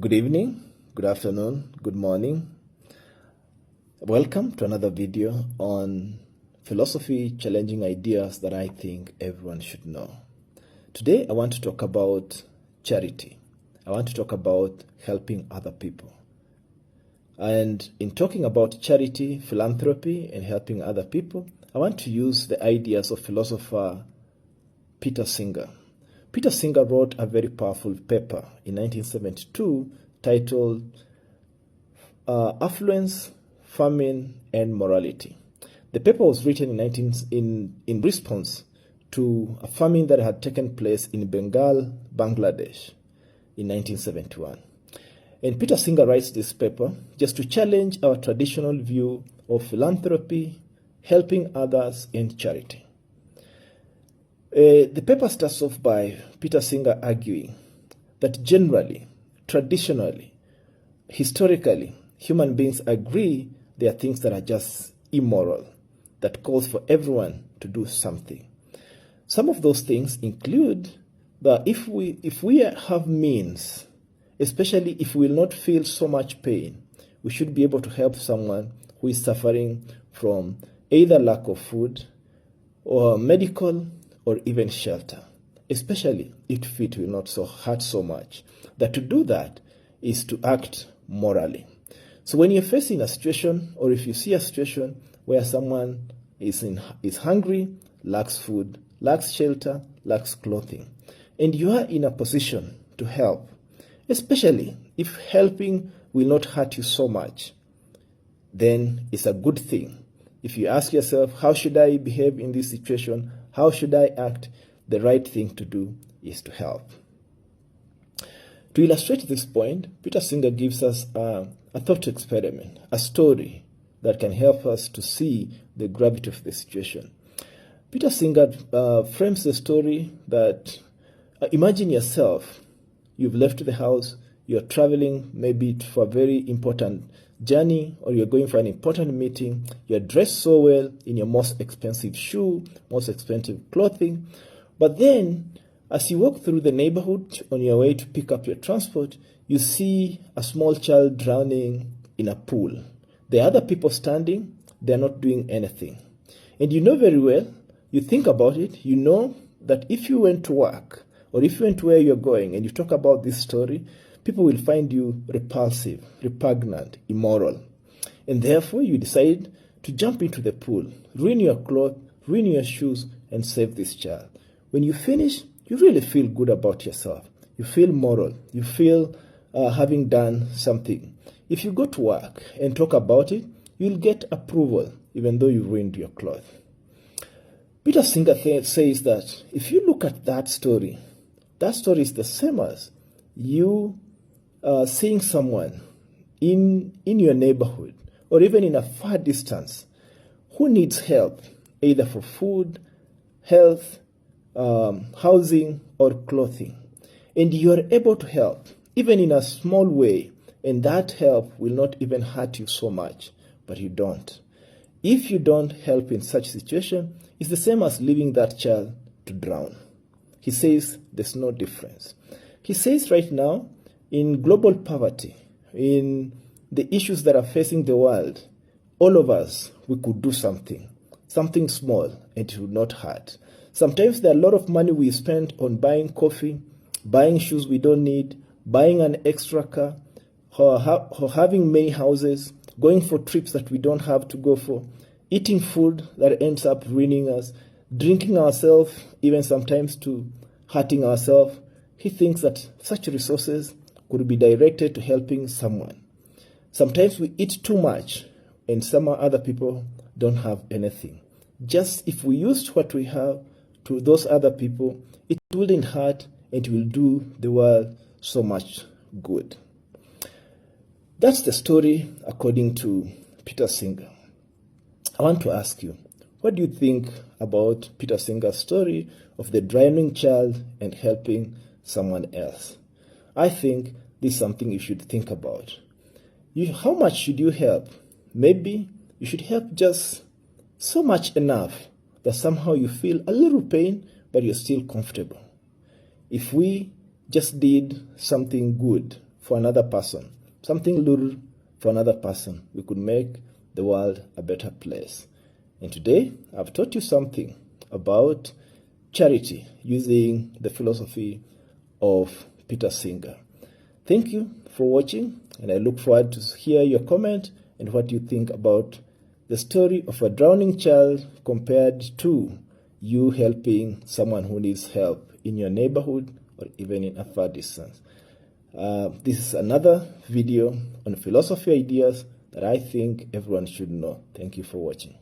Good evening, good afternoon, good morning. Welcome to another video on philosophy challenging ideas that I think everyone should know. Today I want to talk about charity. I want to talk about helping other people. And in talking about charity, philanthropy, and helping other people, I want to use the ideas of philosopher Peter Singer. Peter Singer wrote a very powerful paper in 1972 titled Affluence, Famine, and Morality. The paper was written in response to a famine that had taken place in Bengal, Bangladesh in 1971. And Peter Singer writes this paper just to challenge our traditional view of philanthropy, helping others, and charity. The paper starts off by Peter Singer arguing that generally, traditionally, historically, human beings agree there are things that are just immoral, that calls for everyone to do something. Some of those things include that if we have means, especially if we will not feel so much pain, we should be able to help someone who is suffering from either lack of food or medical or even shelter, especially if it will not hurt so much. That to do that is to act morally. So when you're facing a situation, or if you see a situation where someone is hungry, lacks food, lacks shelter, lacks clothing, and you are in a position to help, especially if helping will not hurt you so much, then it's a good thing. If you ask yourself, how should I behave in this situation? How should I act? The right thing to do is to help. To illustrate this point, Peter Singer gives us a thought experiment, a story that can help us to see the gravity of the situation. Peter Singer frames the story that imagine yourself, you've left the house, you're traveling maybe for a very important journey, or you're going for an important meeting, you're dressed so well in your most expensive shoe, most expensive clothing, but then as you walk through the neighborhood on your way to pick up your transport, you see a small child drowning in a pool. There are other people standing, they're not doing anything. And you know very well, you think about it, you know that if you went to work, or if you went to where you're going and you talk about this story, people will find you repulsive, repugnant, immoral. And therefore, you decide to jump into the pool, ruin your clothes, ruin your shoes, and save this child. When you finish, you really feel good about yourself. You feel moral. You feel having done something. If you go to work and talk about it, you'll get approval, even though you ruined your clothes. Peter Singer says that if you look at that story is the same as you seeing someone in your neighborhood or even in a far distance who needs help, either for food, health, housing, or clothing. And you are able to help, even in a small way, and that help will not even hurt you so much, but you don't. If you don't help in such situation, it's the same as leaving that child to drown. He says there's no difference. He says right now, in global poverty, in the issues that are facing the world, all of us, we could do something small, and it would not hurt. Sometimes there are a lot of money we spend on buying coffee, buying shoes we don't need, buying an extra car, or having many houses, going for trips that we don't have to go for, eating food that ends up ruining us, drinking ourselves, even sometimes to hurting ourselves. He thinks that such resources could be directed to helping someone. Sometimes we eat too much and some other people don't have anything. Just if we used what we have to those other people, it wouldn't hurt and it will do the world so much good. That's the story according to Peter Singer. I want to ask you, what do you think about Peter Singer's story of the drowning child and helping someone else? I think this is something you should think about. How much should you help? Maybe you should help just so much enough that somehow you feel a little pain, but you're still comfortable. If we just did something good for for another person, something little for another person, we could make the world a better place. And today, I've taught you something about charity using the philosophy of Peter Singer. Thank you for watching, and I look forward to hear your comment and what you think about the story of a drowning child compared to you helping someone who needs help in your neighborhood or even in a far distance. This is another video on philosophy ideas that I think everyone should know. Thank you for watching.